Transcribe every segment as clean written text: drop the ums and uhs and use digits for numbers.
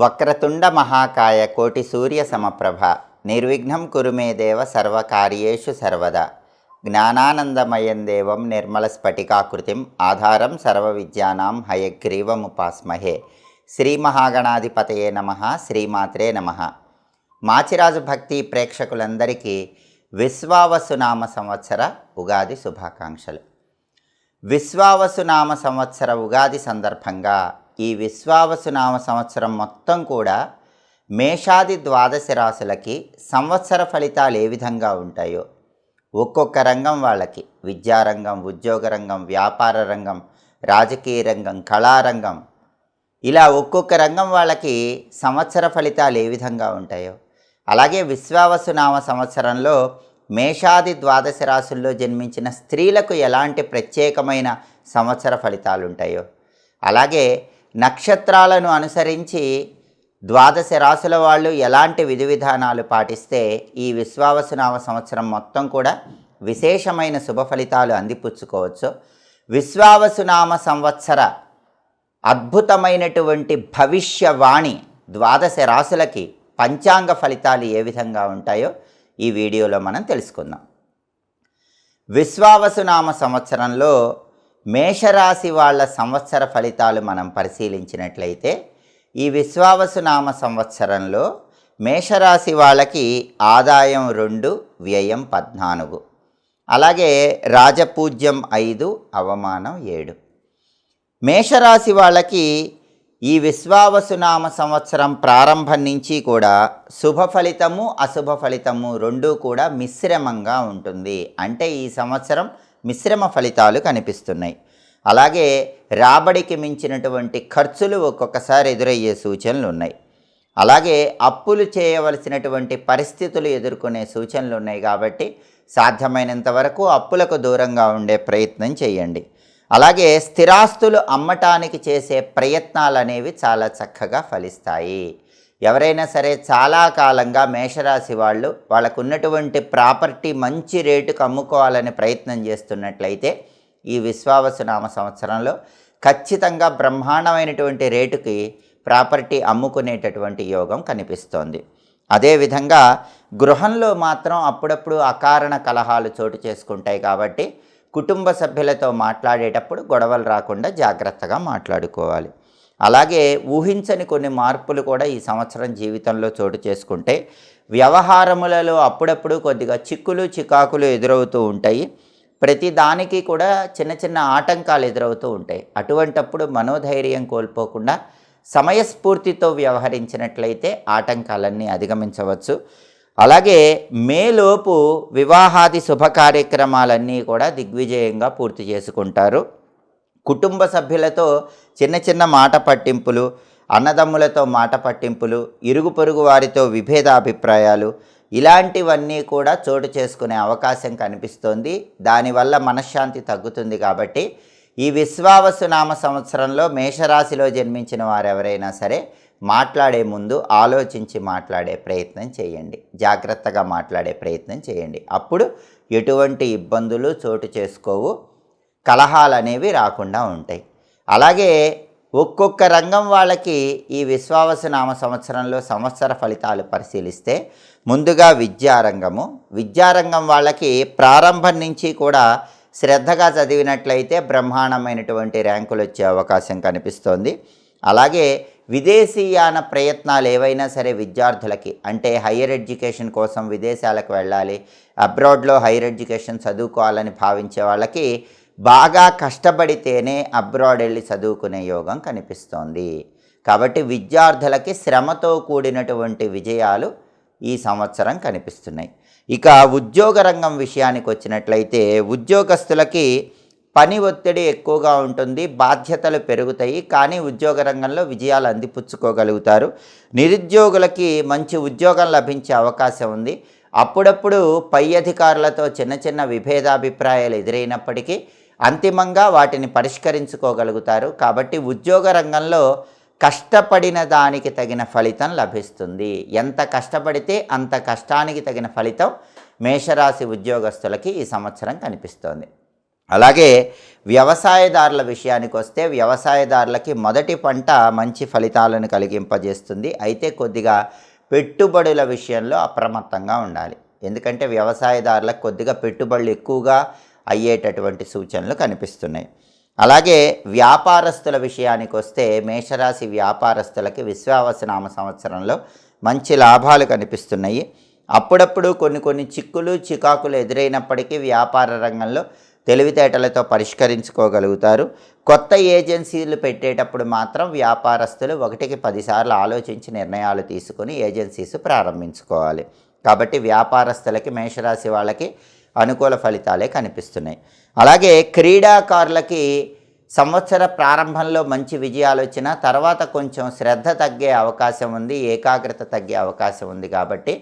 వక్రతుండ మహాకాయ కోటి సూర్య సమప్రభ నిర్విఘ్నం కురు మే దేవ సర్వకార్యేషు సర్వదా జ్ఞానానందమయం దేవం నిర్మల స్ఫటికాకృతిం ఆధారం సర్వ విద్యానాం హయగ్రీవముపాస్మహే. శ్రీ మహాగణాధిపతయే నమః. శ్రీమాత్రే నమః. మాచిరాజు భక్తి ప్రేక్షకులందరికీ విశ్వావసునామ సంవత్సర ఉగాది శుభాకాంక్షలు. విశ్వావసునామ సంవత్సర ఉగాది సందర్భంగా ఈ విశ్వావసునామ సంవత్సరం మొత్తం కూడా మేషాది ద్వాదశ రాశులకి సంవత్సర ఫలితాలు ఏ విధంగా ఉంటాయో, ఒక్కొక్క రంగం వాళ్ళకి, విద్యారంగం, ఉద్యోగ రంగం, వ్యాపార రంగం, రాజకీయ రంగం, కళారంగం, ఇలా ఒక్కొక్క రంగం వాళ్ళకి సంవత్సర ఫలితాలు ఏ విధంగా ఉంటాయో, అలాగే విశ్వావసునామ సంవత్సరంలో మేషాది ద్వాదశ రాశుల్లో జన్మించిన స్త్రీలకు ఎలాంటి ప్రత్యేకమైన సంవత్సర ఫలితాలు ఉంటాయో, అలాగే నక్షత్రాలను అనుసరించి ద్వాదశ రాశుల వాళ్ళు ఎలాంటి విధి విధానాలు పాటిస్తే ఈ విశ్వావసునామ సంవత్సరం మొత్తం కూడా విశేషమైన శుభ ఫలితాలు అందిపుచ్చుకోవచ్చు, విశ్వావసునామ సంవత్సర అద్భుతమైనటువంటి భవిష్యవాణి ద్వాదశ రాశులకి పంచాంగ ఫలితాలు ఏ విధంగా ఉంటాయో ఈ వీడియోలో మనం తెలుసుకుందాం. విశ్వావసునామ సంవత్సరంలో మేషరాశి వాళ్ళ సంవత్సర ఫలితాలు మనం పరిశీలించినట్లయితే, ఈ విశ్వావసునామ సంవత్సరంలో మేషరాశి వాళ్ళకి ఆదాయం 2, వ్యయం 14, అలాగే రాజపూజ్యం 5, అవమానం 7. మేషరాశి వాళ్ళకి ఈ విశ్వావసునామ సంవత్సరం ప్రారంభం నుంచి కూడా శుభ ఫలితము అశుభ ఫలితము రెండూ కూడా మిశ్రమంగా ఉంటుంది. అంటే ఈ సంవత్సరం మిశ్రమ ఫలితాలు కనిపిస్తున్నాయి. అలాగే రాబడికి మించినటువంటి ఖర్చులు ఒక్కొక్కసారి ఎదురయ్యే సూచనలు ఉన్నాయి. అలాగే అప్పులు చేయవలసినటువంటి పరిస్థితులు ఎదుర్కొనే సూచనలు ఉన్నాయి. కాబట్టి సాధ్యమైనంత వరకు అప్పులకు దూరంగా ఉండే ప్రయత్నం చేయండి. అలాగే స్థిరాస్తులు అమ్మటానికి చేసే ప్రయత్నాలు అనేవి చాలా చక్కగా ఫలిస్తాయి. ఎవరైనా సరే చాలా కాలంగా మేషరాశి వాళ్ళు వాళ్ళకు ఉన్నటువంటి ప్రాపర్టీ మంచి రేటుకు అమ్ముకోవాలని ప్రయత్నం చేస్తున్నట్లయితే ఈ విశ్వావసునామ సంవత్సరంలో ఖచ్చితంగా బ్రహ్మాండమైనటువంటి రేటుకి ప్రాపర్టీ అమ్ముకునేటటువంటి యోగం కనిపిస్తోంది. అదేవిధంగా గృహంలో మాత్రం అప్పుడప్పుడు అకారణ కలహాలు చోటు చేసుకుంటాయి. కాబట్టి కుటుంబ సభ్యులతో మాట్లాడేటప్పుడు గొడవలు రాకుండా జాగ్రత్తగా మాట్లాడుకోవాలి. అలాగే ఊహించని కొన్ని మార్పులు కూడా ఈ సంవత్సరం జీవితంలో చోటు చేసుకుంటే వ్యవహారములలో అప్పుడప్పుడు కొద్దిగా చిక్కులు చికాకులు ఎదురవుతూ ఉంటాయి. ప్రతి దానికి కూడా చిన్న చిన్న ఆటంకాలు ఎదురవుతూ ఉంటాయి. అటువంటప్పుడు మనోధైర్యం కోల్పోకుండా సమయస్ఫూర్తితో వ్యవహరించినట్లయితే ఆటంకాలన్నీ అధిగమించవచ్చు. అలాగే మేలోపు వివాహాది శుభ కార్యక్రమాలన్నీ కూడా దిగ్విజయంగా పూర్తి చేసుకుంటారు. కుటుంబ సభ్యులతో చిన్న చిన్న మాట పట్టింపులు, అన్నదమ్ములతో మాట పట్టింపులు, ఇరుగు పొరుగు వారితో విభేదాభిప్రాయాలు, ఇలాంటివన్నీ కూడా చోటు చేసుకునే అవకాశం కనిపిస్తోంది. దానివల్ల మనశ్శాంతి తగ్గుతుంది. కాబట్టి ఈ విశ్వావసునామ సంవత్సరంలో మేషరాశిలో జన్మించిన వారు ఎవరైనా సరే మాట్లాడే ముందు ఆలోచించి మాట్లాడే ప్రయత్నం చేయండి. జాగ్రత్తగా మాట్లాడే ప్రయత్నం చేయండి. అప్పుడు ఎటువంటి ఇబ్బందులు చోటు చేసుకోవు, కలహాలు అనేవి రాకుండా ఉంటాయి. అలాగే ఒక్కొక్క రంగం వాళ్ళకి ఈ విశ్వావసునామ సంవత్సరంలో సంవత్సర ఫలితాలు పరిశీలిస్తే, ముందుగా విద్యారంగం వాళ్ళకి ప్రారంభం నుంచి కూడా శ్రద్ధగా చదివినట్లయితే బ్రహ్మాండమైనటువంటి ర్యాంకులు వచ్చే అవకాశం కనిపిస్తోంది. అలాగే విదేశీయాన ప్రయత్నాలు ఏవైనా సరే విద్యార్థులకి, అంటే హయ్యర్ ఎడ్యుకేషన్ కోసం విదేశాలకు వెళ్ళాలి, అబ్రాడ్లో హైయర్ ఎడ్యుకేషన్ చదువుకోవాలని భావించే వాళ్ళకి బాగా కష్టపడితేనే అబ్రాడ్ వెళ్ళి చదువుకునే యోగం కనిపిస్తోంది. కాబట్టి విద్యార్థులకి శ్రమతో కూడినటువంటి విజయాలు ఈ సంవత్సరం కనిపిస్తున్నాయి. ఇక ఉద్యోగ రంగం విషయానికి వచ్చినట్లయితే ఉద్యోగస్తులకి పని ఒత్తిడి ఎక్కువగా ఉంటుంది, బాధ్యతలు పెరుగుతాయి. కానీ ఉద్యోగ రంగంలో విజయాలు అందిపుచ్చుకోగలుగుతారు. నిరుద్యోగులకి మంచి ఉద్యోగం లభించే అవకాశం ఉంది. అప్పుడప్పుడు పై అధికారులతో చిన్న చిన్న విభేదాభిప్రాయాలు ఎదురైనప్పటికీ అంతిమంగా వాటిని పరిష్కరించుకోగలుగుతారు. కాబట్టి ఉద్యోగ రంగంలో కష్టపడిన దానికి తగిన ఫలితం లభిస్తుంది. ఎంత కష్టపడితే అంత కష్టానికి తగిన ఫలితం మేషరాశి ఉద్యోగస్తులకి ఈ సంవత్సరం కనిపిస్తోంది. అలాగే వ్యవసాయదారుల విషయానికి వస్తే వ్యవసాయదారులకి మొదటి పంట మంచి ఫలితాలను కలిగింపజేస్తుంది. అయితే కొద్దిగా పెట్టుబడుల విషయంలో అప్రమత్తంగా ఉండాలి. ఎందుకంటే వ్యవసాయదారులకు కొద్దిగా పెట్టుబడులు ఎక్కువగా అయ్యేటటువంటి సూచనలు కనిపిస్తున్నాయి. అలాగే వ్యాపారస్తుల విషయానికి వస్తే మేషరాశి వ్యాపారస్తులకి విశ్వావసునామ సంవత్సరంలో మంచి లాభాలు కనిపిస్తున్నాయి. అప్పుడప్పుడు కొన్ని చిక్కులు చికాకులు ఎదురైనప్పటికీ వ్యాపార రంగంలో తెలివితేటలతో పరిష్కరించుకోగలుగుతారు. కొత్త ఏజెన్సీలు పెట్టేటప్పుడు మాత్రం వ్యాపారస్తులు 1కి 10 సార్లు ఆలోచించి నిర్ణయాలు తీసుకొని ఏజెన్సీస్ ప్రారంభించుకోవాలి. కాబట్టి వ్యాపారస్తులకి మేషరాశి వాళ్ళకి అనుకూల ఫలితాలే కనిపిస్తున్నాయి. అలాగే క్రీడాకారులకి సంవత్సర ప్రారంభంలో మంచి విజయాలు వచ్చినా తర్వాత కొంచెం శ్రద్ధ తగ్గే అవకాశం ఉంది, ఏకాగ్రత తగ్గే అవకాశం ఉంది. కాబట్టి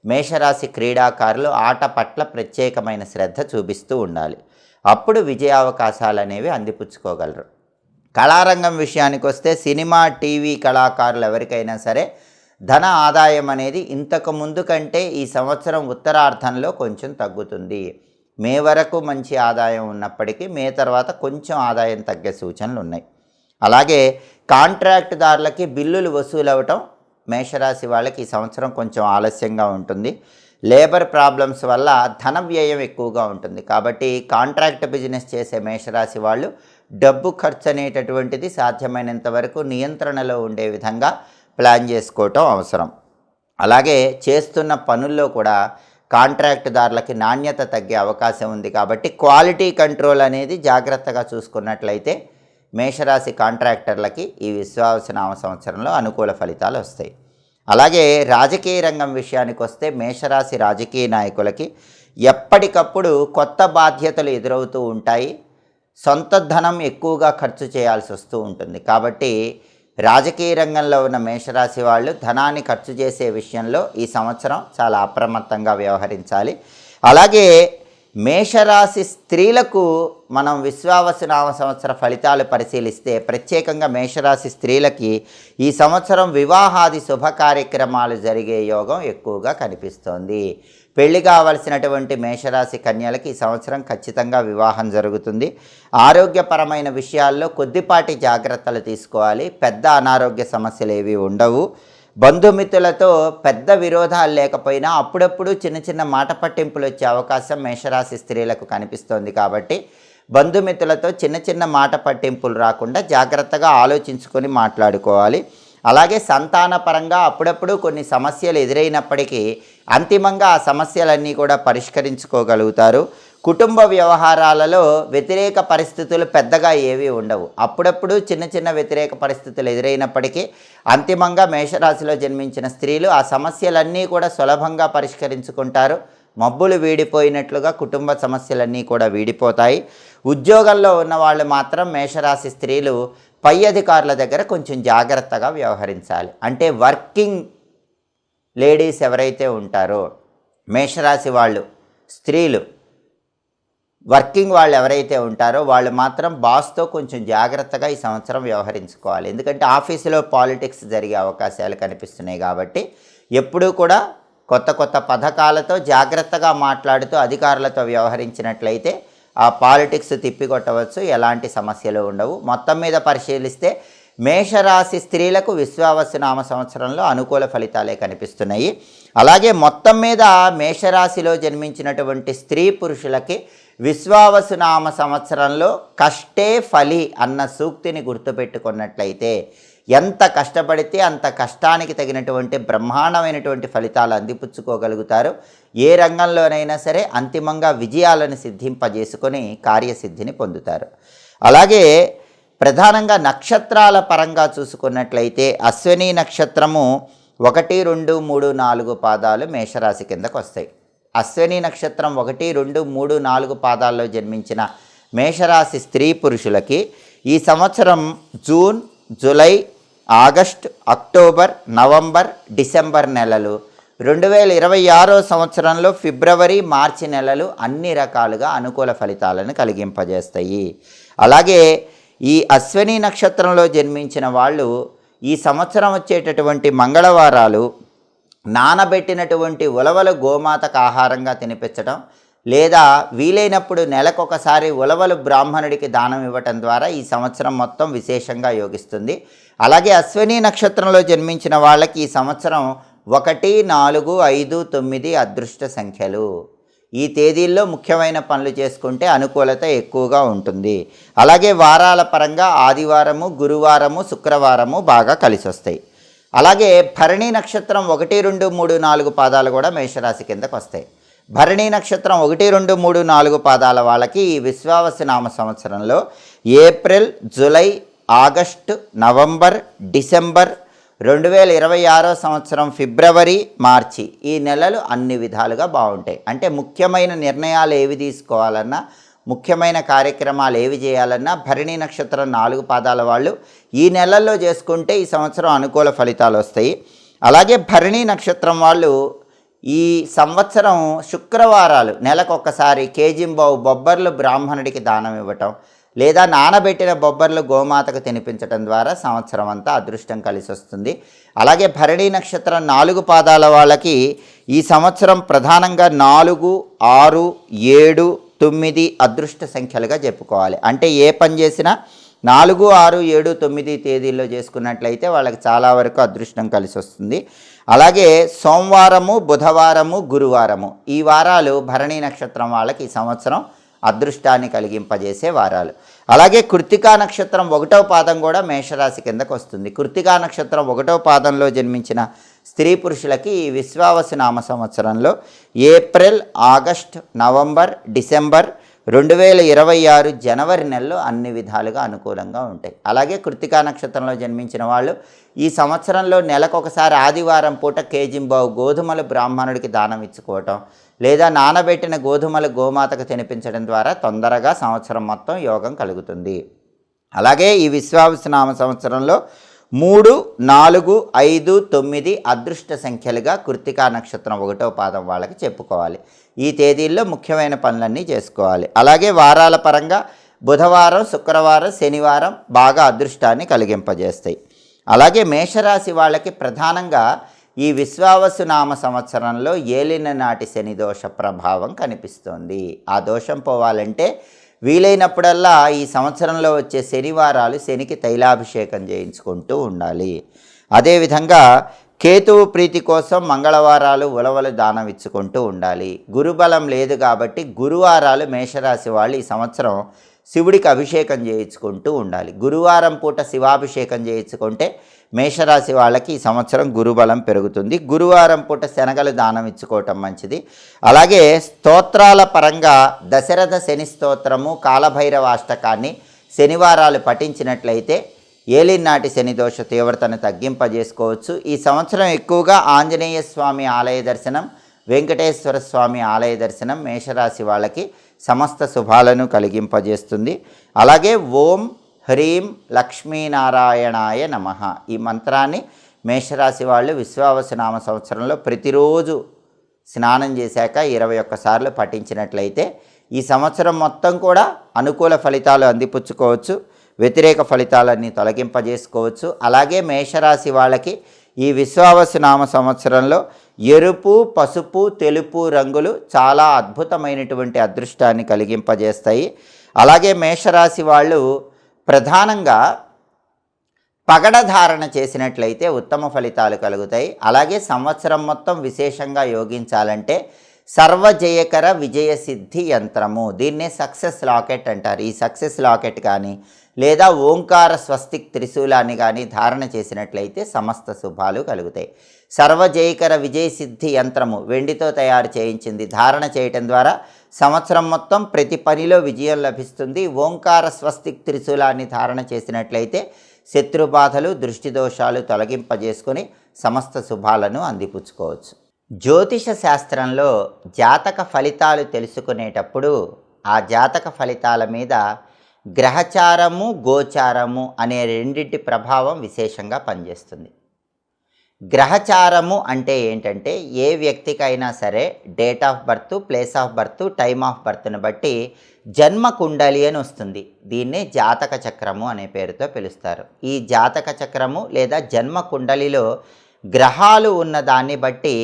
మేషరాశి క్రీడాకారులు ఆట పట్ల ప్రత్యేకమైన శ్రద్ధ చూపిస్తూ ఉండాలి. అప్పుడు విజయావకాశాలు అనేవి అందిపుచ్చుకోగలరు. కళారంగం విషయానికి వస్తే సినిమా టీవీ కళాకారులు ఎవరికైనా సరే ధన ఆదాయం అనేది ఇంతకు ముందు కంటే ఈ సంవత్సరం ఉత్తరార్ధంలో కొంచెం తగ్గుతుంది. మే వరకు మంచి ఆదాయం ఉన్నప్పటికీ మే తర్వాత కొంచెం ఆదాయం తగ్గే సూచనలు ఉన్నాయి. అలాగే కాంట్రాక్టుదారులకి బిల్లులు వసూలవటం మేషరాశి వాళ్ళకి ఈ సంవత్సరం కొంచెం ఆలస్యంగా ఉంటుంది. లేబర్ ప్రాబ్లమ్స్ వల్ల ధన వ్యయం ఎక్కువగా ఉంటుంది. కాబట్టి కాంట్రాక్ట్ బిజినెస్ చేసే మేషరాశి వాళ్ళు డబ్బు ఖర్చు అనేటటువంటిది సాధ్యమైనంత వరకు నియంత్రణలో ఉండే విధంగా ప్లాన్ చేసుకోవటం అవసరం. అలాగే చేస్తున్న పనుల్లో కూడా కాంట్రాక్టుదారులకి నాణ్యత తగ్గే అవకాశం ఉంది. కాబట్టి క్వాలిటీ కంట్రోల్ అనేది జాగ్రత్తగా చూసుకున్నట్లయితే మేషరాశి కాంట్రాక్టర్లకి ఈ విశ్వావసునామ సంవత్సరంలో అనుకూల ఫలితాలు వస్తాయి. అలాగే రాజకీయ రంగం విషయానికి వస్తే మేషరాశి రాజకీయ నాయకులకి ఎప్పటికప్పుడు కొత్త బాధ్యతలు ఎదురవుతూ ఉంటాయి. సొంత ధనం ఎక్కువగా ఖర్చు చేయాల్సి వస్తూ ఉంటుంది. కాబట్టి రాజకీయ రంగంలో ఉన్న మేషరాశి వాళ్ళు ధనాన్ని ఖర్చు చేసే విషయంలో ఈ సంవత్సరం చాలా అప్రమత్తంగా వ్యవహరించాలి. అలాగే మేషరాశి స్త్రీలకు మనం విశ్వావసునామ సంవత్సర ఫలితాలు పరిశీలిస్తే ప్రత్యేకంగా మేషరాశి స్త్రీలకి ఈ సంవత్సరం వివాహాది శుభ కార్యక్రమాలు జరిగే యోగం ఎక్కువగా కనిపిస్తోంది. పెళ్లి కావలసినటువంటి మేషరాశి కన్యలకి ఈ సంవత్సరం ఖచ్చితంగా వివాహం జరుగుతుంది. ఆరోగ్యపరమైన విషయాల్లో కొద్దిపాటి జాగ్రత్తలు తీసుకోవాలి. పెద్ద అనారోగ్య సమస్యలు ఏవి ఉండవు. బంధుమిత్రులతో పెద్ద విరోధాలు లేకపోయినా అప్పుడప్పుడు చిన్న మాట పట్టింపులు వచ్చే అవకాశం మేషరాశి స్త్రీలకు కనిపిస్తోంది. కాబట్టి బంధుమిత్రులతో చిన్న మాట పట్టింపులు రాకుండా జాగ్రత్తగా ఆలోచించుకొని మాట్లాడుకోవాలి. అలాగే సంతానపరంగా అప్పుడప్పుడు కొన్ని సమస్యలు ఎదురైనప్పటికీ అంతిమంగా ఆ సమస్యలన్నీ కూడా పరిష్కరించుకోగలుగుతారు. కుటుంబ వ్యవహారాలలో వ్యతిరేక పరిస్థితులు పెద్దగా ఏవి ఉండవు. అప్పుడప్పుడు చిన్న వ్యతిరేక పరిస్థితులు ఎదురైనప్పటికీ అంతిమంగా మేషరాశిలో జన్మించిన స్త్రీలు ఆ సమస్యలన్నీ కూడా సులభంగా పరిష్కరించుకుంటారు. మబ్బులు వీడిపోయినట్లుగా కుటుంబ సమస్యలన్నీ కూడా వీడిపోతాయి. ఉద్యోగంలో ఉన్న వాళ్ళు మాత్రం మేషరాశి స్త్రీలు పై అధికారుల దగ్గర కొంచెం జాగ్రత్తగా వ్యవహరించాలి. అంటే వర్కింగ్ లేడీస్ ఎవరైతే ఉంటారో మేషరాశి వాళ్ళు స్త్రీలు వర్కింగ్ వాళ్ళు ఎవరైతే ఉంటారో వాళ్ళు మాత్రం బాస్తో కొంచెం జాగ్రత్తగా ఈ సంవత్సరం వ్యవహరించుకోవాలి. ఎందుకంటే ఆఫీసులో పాలిటిక్స్ జరిగే అవకాశాలు కనిపిస్తున్నాయి. కాబట్టి ఎప్పుడూ కూడా కొత్త పథకాలతో జాగ్రత్తగా మాట్లాడుతూ అధికారులతో వ్యవహరించినట్లయితే ఆ పాలిటిక్స్ తిప్పికొట్టవచ్చు, ఎలాంటి సమస్యలు ఉండవు. మొత్తం మీద పరిశీలిస్తే మేషరాశి స్త్రీలకు విశ్వావసునామ సంవత్సరంలో అనుకూల ఫలితాలే కనిపిస్తున్నాయి. అలాగే మొత్తం మీద మేషరాశిలో జన్మించినటువంటి స్త్రీ పురుషులకి విశ్వావసునామ సంవత్సరంలో కష్టే ఫలి అన్న సూక్తిని గుర్తుపెట్టుకున్నట్లయితే ఎంత కష్టపడితే అంత కష్టానికి తగినటువంటి బ్రహ్మాండమైనటువంటి ఫలితాలు అందిపుచ్చుకోగలుగుతారు. ఏ రంగంలోనైనా సరే అంతిమంగా విజయాలను సిద్ధింపజేసుకొని కార్యసిద్ధిని పొందుతారు. అలాగే ప్రధానంగా నక్షత్రాల పరంగా చూసుకున్నట్లయితే అశ్విని నక్షత్రము 1, 2, 3, 4 పాదాలు మేషరాశి కిందకు వస్తాయి. అశ్విని నక్షత్రం 1, 2, 3, 4 పాదాల్లో జన్మించిన మేషరాశి స్త్రీ పురుషులకి ఈ సంవత్సరం June, July, August, October, November, December నెలలు, 2026 సంవత్సరంలో ఫిబ్రవరి, మార్చి నెలలు అన్ని రకాలుగా అనుకూల ఫలితాలను కలిగింపజేస్తాయి. అలాగే ఈ అశ్విని నక్షత్రంలో జన్మించిన వాళ్ళు ఈ సంవత్సరం వచ్చేటటువంటి మంగళవారాలు నానబెట్టినటువంటి ఉలవలు గోమాతకు ఆహారంగా తినిపించడం, లేదా వీలైనప్పుడు నెలకొకసారి ఉలవలు బ్రాహ్మణుడికి దానం ఇవ్వటం ద్వారా ఈ సంవత్సరం మొత్తం విశేషంగా యోగిస్తుంది. అలాగే అశ్విని నక్షత్రంలో జన్మించిన వాళ్ళకి ఈ సంవత్సరం 1, 4, 5, 9 అదృష్ట సంఖ్యలు. ఈ తేదీల్లో ముఖ్యమైన పనులు చేసుకుంటే అనుకూలత ఎక్కువగా ఉంటుంది. అలాగే వారాల పరంగా ఆదివారము, గురువారము, శుక్రవారము బాగా కలిసి వస్తాయి. అలాగే భరణి నక్షత్రం 1, 2, 3, 4 పాదాలు కూడా మేషరాశి కిందకు వస్తాయి. భరణి నక్షత్రం 1, 2, 3, 4 పాదాల వాళ్ళకి ఈ విశ్వావసునామ సంవత్సరంలో April, July, August, November, December, 2026 సంవత్సరం ఫిబ్రవరి, మార్చి ఈ నెలలు అన్ని విధాలుగా బాగుంటాయి. అంటే ముఖ్యమైన నిర్ణయాలు ఏవి తీసుకోవాలన్నా, ముఖ్యమైన కార్యక్రమాలు ఏవి చేయాలన్నా భరణి నక్షత్రం 4 పాదాల వాళ్ళు ఈ నెలల్లో చేసుకుంటే ఈ సంవత్సరం అనుకూల ఫలితాలు వస్తాయి. అలాగే భరణి నక్షత్రం వాళ్ళు ఈ సంవత్సరం శుక్రవారాలు నెలకొకసారి కేజింబావు బొబ్బర్లు బ్రాహ్మణుడికి దానం ఇవ్వటం, లేదా నానబెట్టిన బొబ్బర్లు గోమాతకు తినిపించడం ద్వారా సంవత్సరం అంతా అదృష్టం కలిసి వస్తుంది. అలాగే భరణి నక్షత్రం 4 పాదాల వాళ్ళకి ఈ సంవత్సరం ప్రధానంగా 4, 6, 7, 9 అదృష్ట సంఖ్యలుగా చెప్పుకోవాలి. అంటే ఏ పని చేసినా 4, 6, 7, 9 తేదీల్లో చేసుకున్నట్లయితే వాళ్ళకి చాలా వరకు అదృష్టం కలిసి వస్తుంది. అలాగే సోమవారము, బుధవారము, గురువారము ఈ వారాలు భరణి నక్షత్రం వాళ్ళకి ఈ సంవత్సరం అదృష్టాన్ని కలిగింపజేసే వారాలు. అలాగే కృత్తికా నక్షత్రం 1వ పాదం కూడా మేషరాశి కిందకు వస్తుంది. కృత్తికా నక్షత్రం 1వ పాదంలో జన్మించిన స్త్రీ పురుషులకి ఈ విశ్వావసునామ సంవత్సరంలో ఏప్రిల్, ఆగస్ట్, నవంబర్, డిసెంబర్, 2026 జనవరి నెలలో అన్ని విధాలుగా అనుకూలంగా ఉంటాయి. అలాగే కృత్తికా నక్షత్రంలో జన్మించిన వాళ్ళు ఈ సంవత్సరంలో నెలకొకసారి ఆదివారం పూట కేజింబావు గోధుమలు బ్రాహ్మణుడికి దానం ఇచ్చుకోవటం, లేదా నానబెట్టిన గోధుమలు గోమాతకు తినిపించడం ద్వారా తొందరగా సంవత్సరం మొత్తం యోగం కలుగుతుంది. అలాగే ఈ విశ్వావసునామ సంవత్సరంలో 3, 4, 5, 9 అదృష్ట సంఖ్యలుగా కృత్తికా నక్షత్రం 1వ పాదం వాళ్ళకి చెప్పుకోవాలి. ఈ తేదీల్లో ముఖ్యమైన పనులన్నీ చేసుకోవాలి. అలాగే వారాల పరంగా బుధవారం, శుక్రవారం, శనివారం బాగా అదృష్టాన్ని కలిగింపజేస్తాయి. అలాగే మేషరాశి వాళ్ళకి ప్రధానంగా ఈ విశ్వావసునామ సంవత్సరంలో ఏలిన నాటి శని దోష ప్రభావం కనిపిస్తోంది. ఆ దోషం పోవాలంటే వీలైనప్పుడల్లా ఈ సంవత్సరంలో వచ్చే శనివారాలు శనికి తైలాభిషేకం చేయించుకుంటూ ఉండాలి. అదేవిధంగా కేతువు ప్రీతి కోసం మంగళవారాలు ఉలవలు దానం ఇచ్చుకుంటూ ఉండాలి. గురుబలం లేదు కాబట్టి గురువారాలు మేషరాశి వాళ్ళు ఈ సంవత్సరం శివుడికి అభిషేకం చేయించుకుంటూ ఉండాలి. గురువారం పూట శివాభిషేకం చేయించుకుంటే మేషరాశి వాళ్ళకి ఈ సంవత్సరం గురుబలం పెరుగుతుంది. గురువారం పూట శనగలు దానం ఇచ్చుకోవటం మంచిది. అలాగే స్తోత్రాల పరంగా దశరథ శని స్తోత్రము, కాలభైరవ అష్టకాన్ని శనివారాలు పఠించినట్లయితే ఏలినాటి శని దోష తీవ్రతను తగ్గింపజేసుకోవచ్చు. ఈ సంవత్సరం ఎక్కువగా ఆంజనేయ స్వామి ఆలయ దర్శనం, వెంకటేశ్వర స్వామి ఆలయ దర్శనం మేషరాశి వాళ్ళకి సమస్త శుభాలను కలిగింపజేస్తుంది. అలాగే ఓం హ్రీం లక్ష్మీనారాయణాయ నమః ఈ మంత్రాన్ని మేషరాశి వాళ్ళు విశ్వావసునామ సంవత్సరంలో ప్రతిరోజు స్నానం చేశాక 21 సార్లు పఠించినట్లయితే ఈ సంవత్సరం మొత్తం కూడా అనుకూల ఫలితాలు అందిపుచ్చుకోవచ్చు, వ్యతిరేక ఫలితాలన్నీ తొలగింపజేసుకోవచ్చు. అలాగే మేషరాశి వాళ్ళకి ఈ విశ్వావసునామ సంవత్సరంలో ఎరుపు, పసుపు, తెలుపు రంగులు చాలా అద్భుతమైనటువంటి అదృష్టాన్ని కలిగింపజేస్తాయి. అలాగే మేషరాశి వాళ్ళు ప్రధానంగా పగడ ధారణ చేసినట్లయితే ఉత్తమ ఫలితాలు కలుగుతాయి. అలాగే సంవత్సరం మొత్తం విశేషంగా యోగించాలంటే సర్వజయకర విజయసిద్ధి యంత్రము, దీన్నే సక్సెస్ లాకెట్ అంటారు. ఈ సక్సెస్ లాకెట్ కానీ లేదా ఓంకార స్వస్తిక్ త్రిశూలాన్ని కానీ ధారణ చేసినట్లయితే సమస్త శుభాలు కలుగుతాయి. సర్వజయకర విజయసిద్ధి యంత్రము వెండితో తయారు చేయించింది ధారణ చేయటం ద్వారా సంవత్సరం మొత్తం ప్రతి పనిలో విజయం లభిస్తుంది. ఓంకార స్వస్తిక్ త్రిశూలాన్ని ధారణ చేసినట్లయితే శత్రుబాధలు, దృష్టి దోషాలు తొలగింపజేసుకొని సమస్త శుభాలను అందిపుచ్చుకోవచ్చు. జ్యోతిష శాస్త్రంలో జాతక ఫలితాలు తెలుసుకునేటప్పుడు ఆ జాతక ఫలితాల మీద గ్రహచారము, గోచారము అనే రెండింటి ప్రభావం విశేషంగా పనిచేస్తుంది. గ్రహచారము అంటే ఏంటంటే ఏ వ్యక్తికైనా సరే date of birth, place of birth, time of బర్త్ను బట్టి జన్మ కుండలి అని వస్తుంది. దీన్నే జాతక చక్రము అనే పేరుతో పిలుస్తారు. ఈ జాతక చక్రము లేదా జన్మ కుండలిలో గ్రహాలు ఉన్న దాన్ని బట్టి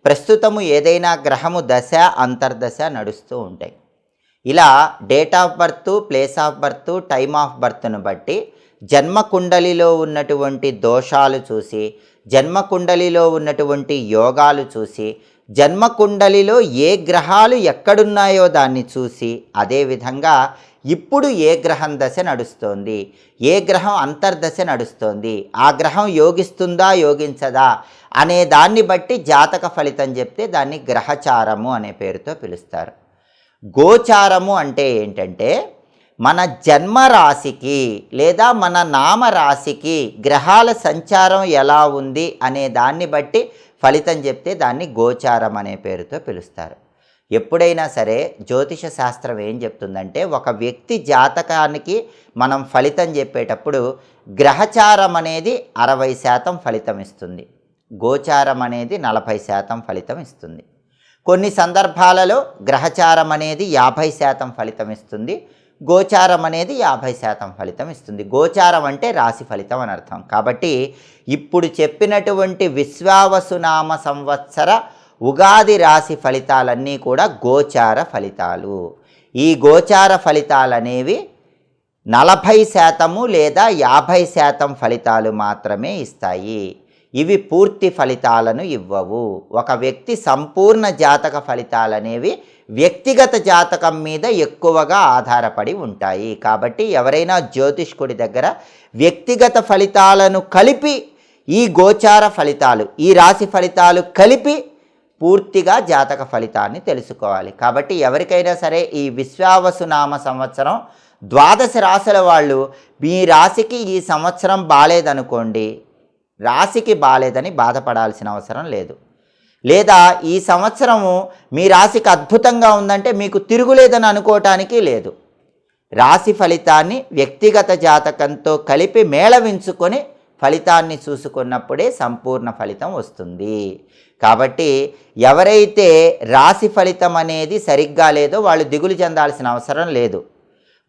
ప్రస్తుతము ఏదైనా గ్రహము దశ అంతర్దశ నడుస్తూ ఉంటాయి. ఇలా date of birth, place of birth, time of బర్త్ను బట్టి జన్మకుండలిలో ఉన్నటువంటి దోషాలు చూసి, జన్మకుండలిలో ఉన్నటువంటి యోగాలు చూసి, జన్మకుండలిలో ఏ గ్రహాలు ఎక్కడున్నాయో దాన్ని చూసి, అదేవిధంగా ఇప్పుడు ఏ గ్రహం దశ నడుస్తోంది, ఏ గ్రహం అంతర్దశ నడుస్తోంది, ఆ గ్రహం యోగిస్తుందా యోగించదా అనే దాన్ని బట్టి జాతక ఫలితం చెప్తే దాన్ని గ్రహచారము అనే పేరుతో పిలుస్తారు. గోచారము అంటే ఏంటంటే మన జన్మరాశికి లేదా మన నామరాశికి గ్రహాల సంచారం ఎలా ఉంది అనే దాన్ని బట్టి ఫలితం చెప్తే దాన్ని గోచారం అనే పేరుతో పిలుస్తారు. ఎప్పుడైనా సరే జ్యోతిష శాస్త్రం ఏం చెప్తుందంటే ఒక వ్యక్తి జాతకానికి మనం ఫలితం చెప్పేటప్పుడు గ్రహచారం అనేది 60% ఫలితం ఇస్తుంది, గోచారం అనేది 40% ఫలితం ఇస్తుంది. కొన్ని సందర్భాలలో గ్రహచారం అనేది 50% ఫలితం ఇస్తుంది, గోచారం అనేది 50% ఫలితం ఇస్తుంది. గోచారం అంటే రాశి ఫలితం అని అర్థం. కాబట్టి ఇప్పుడు చెప్పినటువంటి విశ్వావసునామ సంవత్సర ఉగాది రాశి ఫలితాలన్నీ కూడా గోచార ఫలితాలు. ఈ గోచార ఫలితాలు అనేవి 40% లేదా 50% ఫలితాలు మాత్రమే ఇస్తాయి. ఇవి పూర్తి ఫలితాలను ఇవ్వవు. ఒక వ్యక్తి సంపూర్ణ జాతక ఫలితాలు అనేవి వ్యక్తిగత జాతకం మీద ఎక్కువగా ఆధారపడి ఉంటాయి. కాబట్టి ఎవరైనా జ్యోతిష్కుడి దగ్గర వ్యక్తిగత ఫలితాలను కలిపి ఈ గోచార ఫలితాలు, ఈ రాశి ఫలితాలు కలిపి పూర్తిగా జాతక ఫలితాన్ని తెలుసుకోవాలి. కాబట్టి ఎవరికైనా సరే ఈ విశ్వావసునామ సంవత్సరం 12 రాశుల వాళ్ళు మీ రాశికి ఈ సంవత్సరం బాలేదనుకోండి, రాశికి బాలేదని బాధపడాల్సిన అవసరం లేదు. లేదా ఈ సంవత్సరము మీ రాశికి అద్భుతంగా ఉందంటే మీకు తిరుగులేదని అనుకోవటానికి లేదు. రాశి ఫలితాన్ని వ్యక్తిగత జాతకంతో కలిపి మేళవించుకొని ఫలితాన్ని చూసుకున్నప్పుడే సంపూర్ణ ఫలితం వస్తుంది. కాబట్టి ఎవరైతే రాశి ఫలితం అనేది సరిగ్గా లేదో వాళ్ళు దిగులు చెందాల్సిన అవసరం లేదు.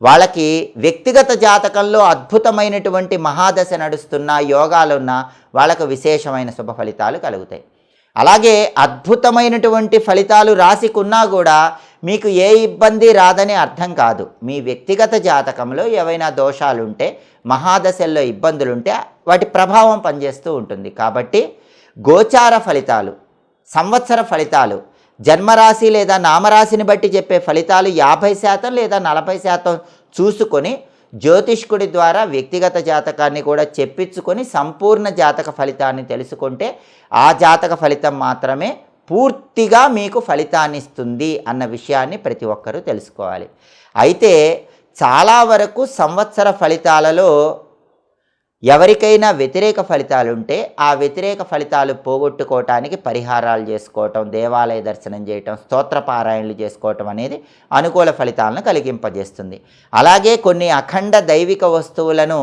వాళ్ళకి వ్యక్తిగత జాతకంలో అద్భుతమైనటువంటి మహాదశ నడుస్తున్న యోగాలున్న వాళ్ళకు విశేషమైన శుభ ఫలితాలు కలుగుతాయి. అలాగే అద్భుతమైనటువంటి ఫలితాలు రాశికి ఉన్నా కూడా మీకు ఏ ఇబ్బంది రాదని అర్థం కాదు. మీ వ్యక్తిగత జాతకంలో ఏవైనా దోషాలుంటే, మహాదశల్లో ఇబ్బందులుంటే వాటి ప్రభావం పనిచేస్తూ ఉంటుంది. కాబట్టి గోచార ఫలితాలు, సంవత్సర ఫలితాలు, జన్మరాశి లేదా నామరాశిని బట్టి చెప్పే ఫలితాలు 50% లేదా 40% చూసుకొని జ్యోతిష్కుడి ద్వారా వ్యక్తిగత జాతకాన్ని కూడా చెప్పించుకొని సంపూర్ణ జాతక ఫలితాన్ని తెలుసుకుంటే ఆ జాతక ఫలితం మాత్రమే పూర్తిగా మీకు ఫలితాన్ని ఇస్తుంది అన్న విషయాన్ని ప్రతి ఒక్కరూ తెలుసుకోవాలి. అయితే చాలా వరకు సంవత్సర ఫలితాలలో ఎవరికైనా వ్యతిరేక ఫలితాలు ఉంటే ఆ వ్యతిరేక ఫలితాలు పోగొట్టుకోవటానికి పరిహారాలు చేసుకోవటం, దేవాలయ దర్శనం చేయటం, స్తోత్రపారాయణలు చేసుకోవటం అనేది అనుకూల ఫలితాలను కలిగింపజేస్తుంది. అలాగే కొన్ని అఖండ దైవిక వస్తువులను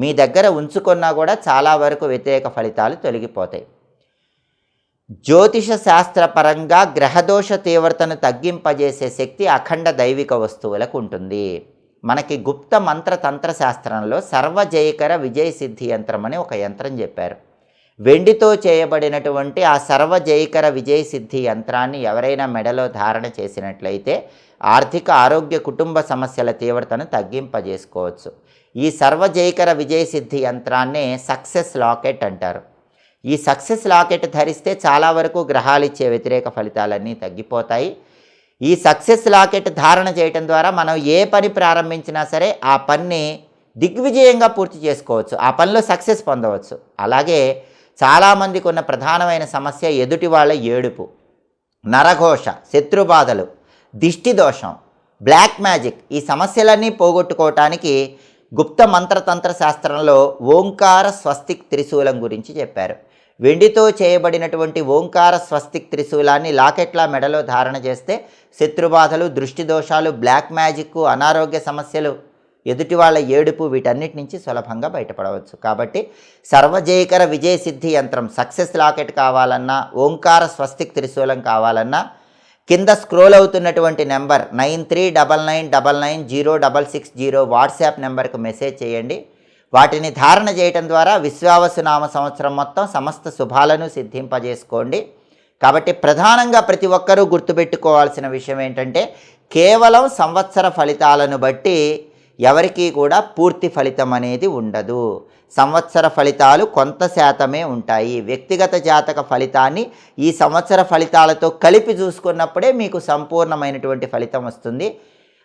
మీ దగ్గర ఉంచుకున్నా కూడా చాలా వరకు వ్యతిరేక ఫలితాలు తొలగిపోతాయి. జ్యోతిష శాస్త్రపరంగా గ్రహదోష తీవ్రతను తగ్గింపజేసే శక్తి అఖండ దైవిక వస్తువులకు ఉంటుంది. మనకి గుప్త మంత్ర తంత్ర శాస్త్రంలో సర్వజయకర విజయ సిద్ధి యంత్రం అని ఒక యంత్రం చెప్పారు. వెండితో చేయబడినటువంటి ఆ సర్వజయకర విజయ సిద్ధి యంత్రాన్ని ఎవరైనా మెడలో ధారణ చేసినట్లయితే ఆర్థిక, ఆరోగ్య, కుటుంబ సమస్యల తీవ్రతను తగ్గింపజేసుకోవచ్చు. ఈ సర్వజయకర విజయ సిద్ధి యంత్రాన్నే సక్సెస్ లాకెట్ అంటారు. ఈ సక్సెస్ లాకెట్ ధరిస్తే చాలా వరకు గ్రహాలు ఇచ్చే వ్యతిరేక ఫలితాలన్నీ తగ్గిపోతాయి. ఈ సక్సెస్ లాకెట్ ధారణ చేయటం ద్వారా మనం ఏ పని ప్రారంభించినా సరే ఆ పనిని దిగ్విజయంగా పూర్తి చేసుకోవచ్చు, ఆ పనిలో సక్సెస్ పొందవచ్చు. అలాగే చాలామందికి ఉన్న ప్రధానమైన సమస్య ఎదుటి వాళ్ళ ఏడుపు, నరఘోష, శత్రుబాధలు, దిష్టి దోషం, బ్లాక్ మ్యాజిక్. ఈ సమస్యలన్నీ పోగొట్టుకోవటానికి గుప్త మంత్రతంత్ర శాస్త్రంలో ఓంకార స్వస్తిక్ త్రిశూలం గురించి చెప్పారు. వెండితో చేయబడినటువంటి ఓంకార స్వస్తిక్ త్రిశూలాన్ని లాకెట్లా మెడలో ధారణ చేస్తే శత్రుబాధలు, దృష్టి దోషాలు, బ్లాక్ మ్యాజిక్, అనారోగ్య సమస్యలు, ఎదుటి వాళ్ళ ఏడుపు వీటన్నిటి నుంచి సులభంగా బయటపడవచ్చు. కాబట్టి సర్వజయకర విజయ సిద్ధి యంత్రం సక్సెస్ లాకెట్ కావాలన్నా, ఓంకార స్వస్తిక్ త్రిశూలం కావాలన్నా కింద స్క్రోల్ అవుతున్నటువంటి నెంబర్ 9399990660 వాట్సాప్ నెంబర్కు మెసేజ్ చేయండి. వాటిని ధారణ చేయటం ద్వారా విశ్వావసునామ సంవత్సరం మొత్తం సమస్త శుభాలను సిద్ధింపజేసుకోండి. కాబట్టి ప్రధానంగా ప్రతి ఒక్కరూ గుర్తుపెట్టుకోవాల్సిన విషయం ఏంటంటే కేవలం సంవత్సర ఫలితాలను బట్టి ఎవరికీ కూడా పూర్తి ఫలితం అనేది ఉండదు. సంవత్సర ఫలితాలు కొంత శాతమే ఉంటాయి. వ్యక్తిగత జాతక ఫలితాన్ని ఈ సంవత్సర ఫలితాలతో కలిపి చూసుకున్నప్పుడే మీకు సంపూర్ణమైనటువంటి ఫలితం వస్తుంది.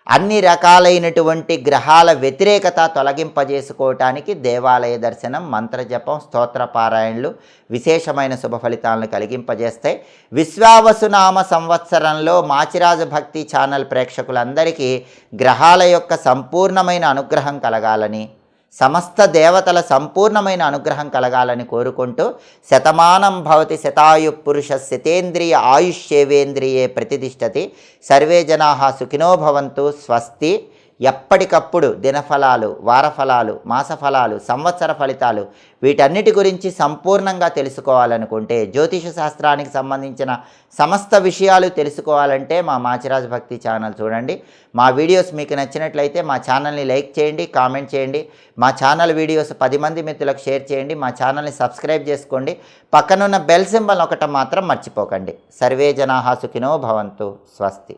అన్ని రకాలైనటువంటి గ్రహాల వ్యతిరేకత తొలగింపజేసుకోవటానికి దేవాలయ దర్శనం, మంత్రజపం, స్తోత్ర పారాయణలు విశేషమైన శుభ ఫలితాలను కలిగింపజేస్తాయి. విశ్వావసునామ సంవత్సరంలో మాచిరాజు భక్తి ఛానల్ ప్రేక్షకులందరికీ గ్రహాల యొక్క సంపూర్ణమైన అనుగ్రహం కలగాలని, సమస్త దేవతల సంపూర్ణమైన అనుగ్రహం కలగాలని కోరుకుంటూ శతమానం భవతి శతాయు పురుష శతేంద్రియ ఆయుష్యేవేంద్రియే ప్రతిష్టతి. సర్వే జనాః సుఖినో భవంతు. స్వస్తి. ఎప్పటికప్పుడు దినఫలాలు, వారఫలాలు, మాసఫలాలు, సంవత్సర ఫలితాలు వీటన్నిటి గురించి సంపూర్ణంగా తెలుసుకోవాలనుకుంటే, జ్యోతిష శాస్త్రానికి సంబంధించిన సమస్త విషయాలు తెలుసుకోవాలంటే మా మాచిరాజు భక్తి ఛానల్ చూడండి. మా వీడియోస్ మీకు నచ్చినట్లయితే మా ఛానల్ని లైక్ చేయండి, కామెంట్ చేయండి. మా ఛానల్ వీడియోస్ 10 మంది మిత్రులకు షేర్ చేయండి. మా ఛానల్ని సబ్స్క్రైబ్ చేసుకోండి. పక్కనున్న బెల్ సింబల్ ఒకటి మాత్రం మర్చిపోకండి. సర్వే జనాః సుఖినో భవంతు. స్వస్తి.